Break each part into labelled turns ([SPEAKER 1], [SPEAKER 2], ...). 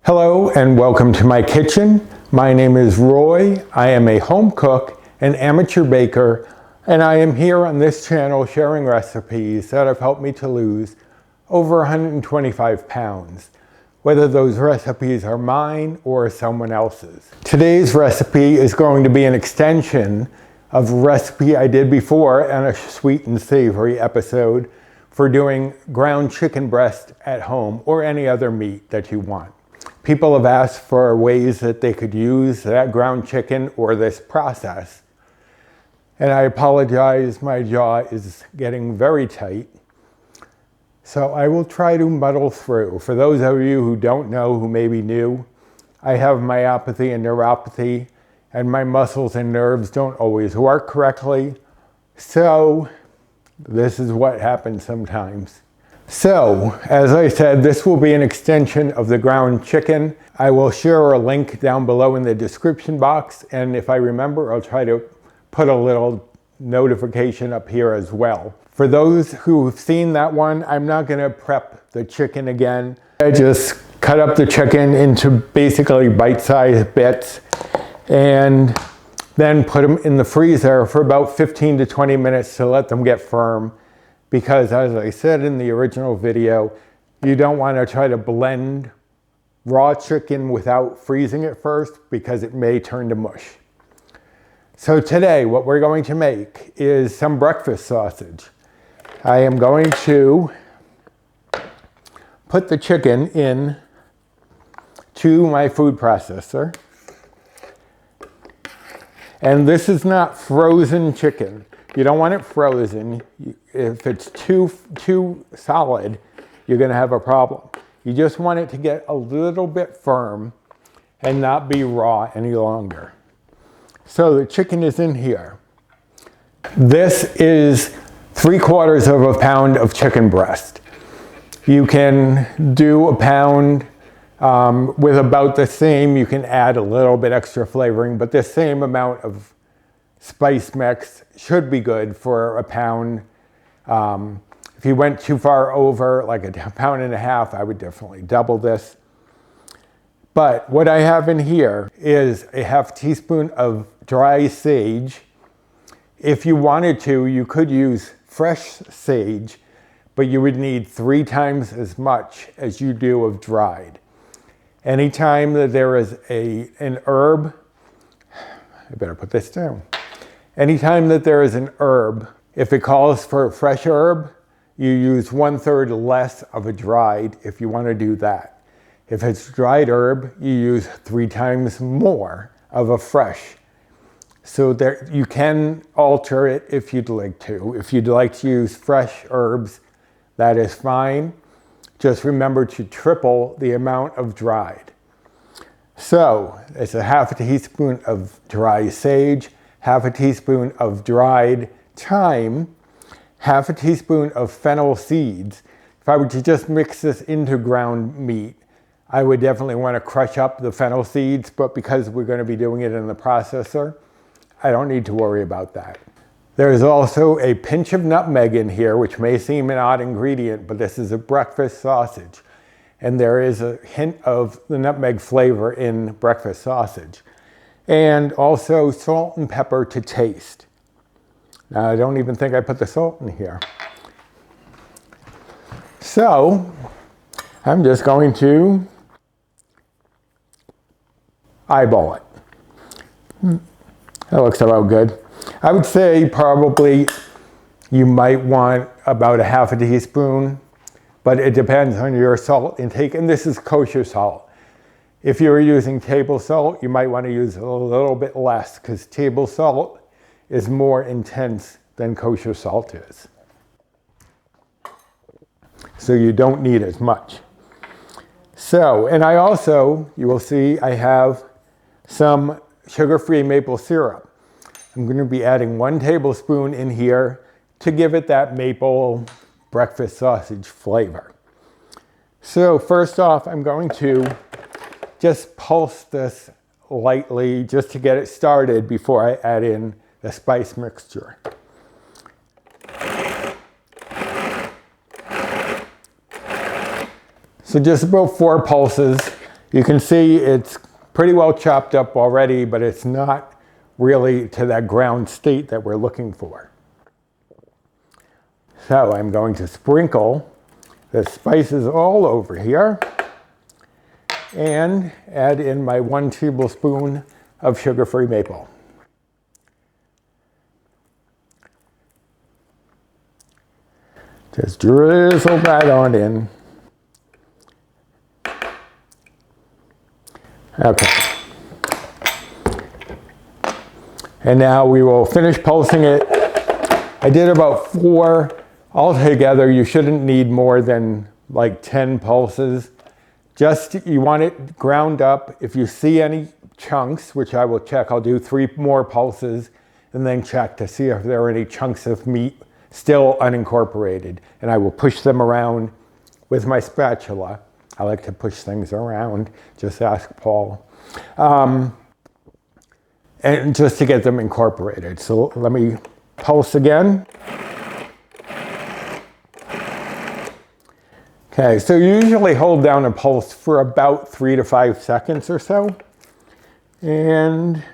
[SPEAKER 1] Hello and welcome to my kitchen. My name is Roy. I am a home cook, an amateur baker, and I am here on this channel sharing recipes that have helped me to lose over 125 pounds, whether those recipes are mine or someone else's. Today's recipe is going to be an extension of a recipe I did before on a sweet and savory episode for doing ground chicken breast at home or any other meat that you want. People have asked for ways that they could use that ground chicken or this process. And I apologize, my jaw is getting very tight. So I will try to muddle through. For those of you who don't know, who may be new, I have myopathy and neuropathy, and my muscles and nerves don't always work correctly. So this is what happens sometimes. So, as I said, this will be an extension of the ground chicken. I will share a link down below in the description box, and if I remember, I'll try to put a little notification up here as well. For those who've seen that one, I'm not gonna prep the chicken again. I just cut up the chicken into basically bite-sized bits and then put them in the freezer for about 15 to 20 minutes to let them get firm. Because as I said in the original video, you don't want to try to blend raw chicken without freezing it first because it may turn to mush. So today what we're going to make is some breakfast sausage. I am going to put the chicken in to my food processor. And this is not frozen chicken. You don't want it frozen. If it's too solid, you're gonna have a problem. You just want it to get a little bit firm and not be raw any longer. So the chicken is in here. This is 3/4 of a pound of chicken breast. You can do a pound with about the same. You can add a little bit extra flavoring, but the same amount of spice mix should be good for a pound. If you went too far over, like a pound and a half, I would definitely double this. But what I have in here is a half teaspoon of dry sage. If you wanted to, you could use fresh sage, but you would need 3 times as much as you do of dried. Anytime that there is an herb, I better put this down. Anytime that there is an herb, if it calls for a fresh herb, you use 1/3 less of a dried if you want to do that. If it's dried herb, you use 3 times more of a fresh. So there, you can alter it if you'd like to. If you'd like to use fresh herbs, that is fine. Just remember to triple the amount of dried. So it's a half a teaspoon of dry sage, half a teaspoon of dried thyme, half a teaspoon of fennel seeds. If I were to just mix this into ground meat, I would definitely want to crush up the fennel seeds, but because we're going to be doing it in the processor, I don't need to worry about that. There is also a pinch of nutmeg in here, which may seem an odd ingredient, but this is a breakfast sausage. And there is a hint of the nutmeg flavor in breakfast sausage. And also salt and pepper to taste. Now, I don't even think I put the salt in here. So, I'm just going to eyeball it. That looks about good. I would say probably you might want about a half a teaspoon, but it depends on your salt intake, and this is kosher salt. If you're using table salt, you might want to use a little bit less because table salt is more intense than kosher salt is. So you don't need as much. So, and I also, you will see I have some sugar-free maple syrup. I'm going to be adding 1 tablespoon in here to give it that maple breakfast sausage flavor. So first off, I'm going to just pulse this lightly just to get it started before I add in the spice mixture. So just about 4 pulses. You can see it's pretty well chopped up already, but it's not really to that ground state that we're looking for. So I'm going to sprinkle the spices all over here and add in my 1 tablespoon of sugar-free maple. Just drizzle that on in. Okay. And now we will finish pulsing it. I did about 4 altogether. You shouldn't need more than like 10 pulses. Just, you want it ground up. If you see any chunks, which I will check, I'll do 3 more pulses and then check to see if there are any chunks of meat still unincorporated. And I will push them around with my spatula. I like to push things around, just ask Paul. And just to get them incorporated. So let me pulse again. Okay, so you usually hold down a pulse for about 3 to 5 seconds or so. And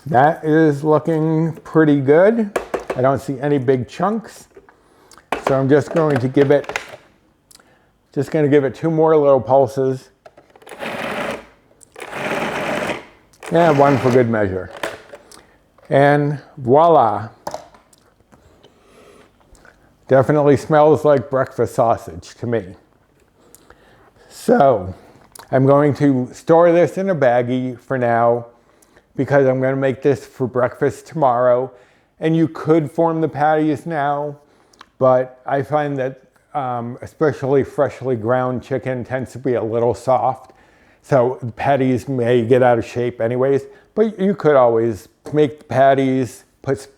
[SPEAKER 1] that is looking pretty good. I don't see any big chunks. So I'm just going to give it 2 more little pulses. And 1 for good measure. And voila. Definitely smells like breakfast sausage to me. So I'm going to store this in a baggie for now because I'm going to make this for breakfast tomorrow. And you could form the patties now, but I find that especially freshly ground chicken tends to be a little soft. So the patties may get out of shape anyways, but you could always make the patties, put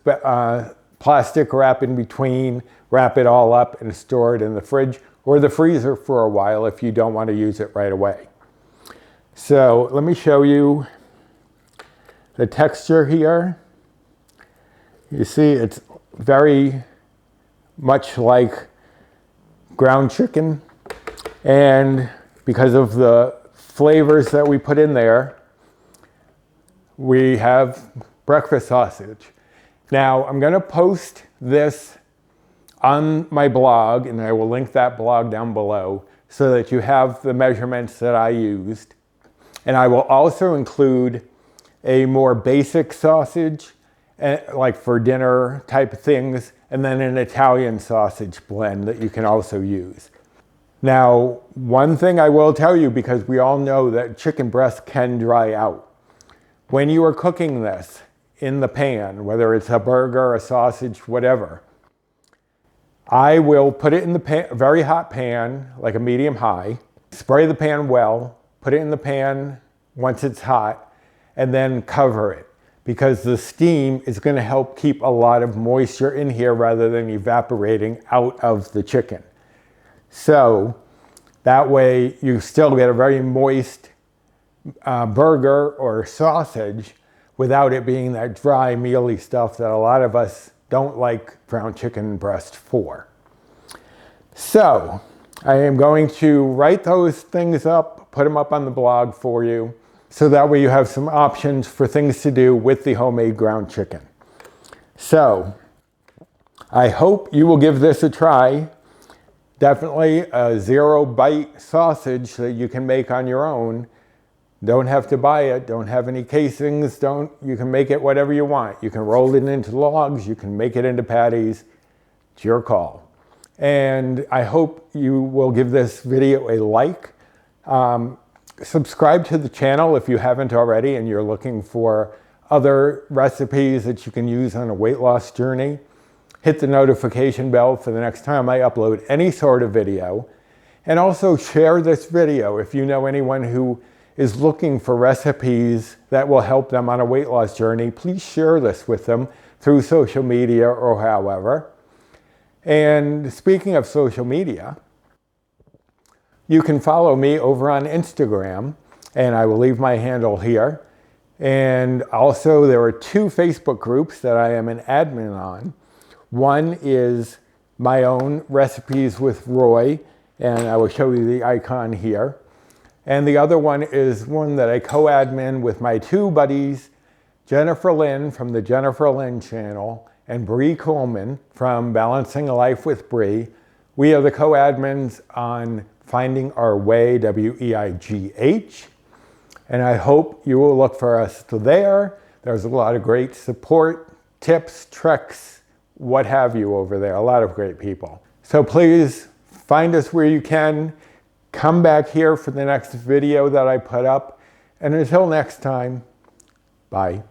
[SPEAKER 1] plastic wrap in between, wrap it all up and store it in the fridge or the freezer for a while if you don't want to use it right away. So let me show you the texture here. You see it's very much like ground chicken, and because of the flavors that we put in there, we have breakfast sausage. Now I'm going to post this on my blog, and I will link that blog down below so that you have the measurements that I used. And I will also include a more basic sausage, like for dinner type things, and then an Italian sausage blend that you can also use. Now, one thing I will tell you, because we all know that chicken breast can dry out. When you are cooking this in the pan, whether it's a burger, a sausage, whatever, I will put it in the pan, very hot pan, like a medium high, spray the pan well, put it in the pan once it's hot, and then cover it, because the steam is going to help keep a lot of moisture in here rather than evaporating out of the chicken. So that way you still get a very moist burger or sausage without it being that dry, mealy stuff that a lot of us don't like ground chicken breast for. So I am going to write those things up, put them up on the blog for you, so that way you have some options for things to do with the homemade ground chicken. So I hope you will give this a try. Definitely a 0-bite sausage that you can make on your own. Don't have to buy it, don't have any casings, you can make it whatever you want. You can roll it into logs, you can make it into patties. It's your call. And I hope you will give this video a like. Subscribe to the channel if you haven't already and you're looking for other recipes that you can use on a weight loss journey. Hit the notification bell for the next time I upload any sort of video. And also share this video if you know anyone who is looking for recipes that will help them on a weight loss journey. Please share this with them through social media or however. And speaking of social media, you can follow me over on Instagram, and I will leave my handle here. And also there are 2 Facebook groups that I am an admin on. One is my own Recipes with Roy, and I will show you the icon here. And the other one is one that I co-admin with my two buddies, Jennifer Lynn from the Jennifer Lynn channel and Bree Coleman from Balancing a Life with Bree. We are the co-admins on Finding Our Way, WEIGH. And I hope you will look for us there. There's a lot of great support, tips, tricks, what have you over there. A lot of great people. So please find us where you can. Come back here for the next video that I put up. And until next time, bye.